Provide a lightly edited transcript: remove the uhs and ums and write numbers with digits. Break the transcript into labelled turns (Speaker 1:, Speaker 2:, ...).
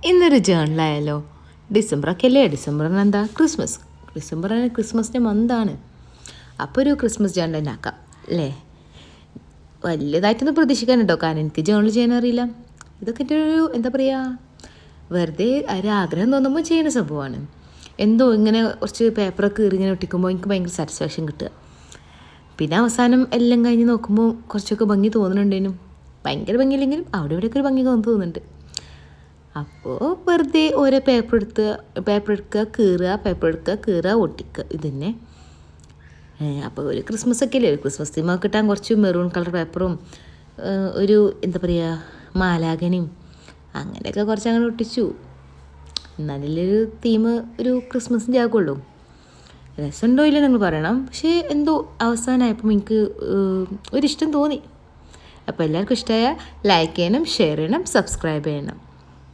Speaker 1: ഇന്നൊരു ജേണലായാലോ? ഡിസംബറൊക്കെ അല്ലേ? ഡിസംബറിന് എന്താ ക്രിസ്മസ്. ഡിസംബറിന് ക്രിസ്മസിൻ്റെ മന്താണ്. അപ്പോൾ ഒരു ക്രിസ്മസ് ജേണൽ തന്നെ ആക്കാം അല്ലേ? വലിയതായിട്ടൊന്നും പ്രതീക്ഷിക്കാൻ കേട്ടോ, കാരണം എനിക്ക് ജേണൽ ചെയ്യാൻ അറിയില്ല. ഇതൊക്കെ എൻ്റെ ഒരു എന്താ പറയുക, വെറുതെ ഒരാഗ്രഹം തോന്നുമ്പോൾ ചെയ്യുന്ന സംഭവമാണ്. എന്തോ ഇങ്ങനെ കുറച്ച് പേപ്പറൊക്കെ കീറി ഇങ്ങനെ ഒട്ടിക്കുമ്പോൾ എനിക്ക് ഭയങ്കര സാറ്റിസ്ഫാക്ഷൻ കിട്ടുക. പിന്നെ അവസാനം എല്ലാം കഴിഞ്ഞ് നോക്കുമ്പോൾ കുറച്ചൊക്കെ ഭംഗി തോന്നുന്നുണ്ടേനും. ഭയങ്കര ഭംഗിയില്ലെങ്കിലും അവിടെ ഇവിടെയൊക്കെ ഒരു ഭംഗി തോന്നുന്നുണ്ട്. അപ്പോൾ വെറുതെ ഓരോ പേപ്പർ എടുക്കുക, കീറുക, പേപ്പർ എടുക്കുക, കീറുക, ഒട്ടിക്കുക, ഇത് തന്നെ. അപ്പോൾ ഒരു ക്രിസ്മസ് ഒക്കെ അല്ലേ, ഒരു ക്രിസ്മസ് തീമൊക്കെ കിട്ടാൻ കുറച്ച് മെറൂൺ കളർ പേപ്പറും ഒരു എന്താ പറയുക മാലാഖനും അങ്ങനെയൊക്കെ കുറച്ച് അങ്ങനെ ഒട്ടിച്ചു. എന്നാലൊരു തീം ഒരു ക്രിസ്മസിൻ്റെ ആകുള്ളൂ. രസമുണ്ടോ ഇല്ല നിങ്ങൾ പറയണം. പക്ഷേ എന്തോ അവസാനമായപ്പം എനിക്ക് ഒരിഷ്ടം തോന്നി. അപ്പോൾ എല്ലാവർക്കും ഇഷ്ടമായ ലൈക്ക് ചെയ്യണം, ഷെയർ ചെയ്യണം, സബ്സ്ക്രൈബ് ചെയ്യണം.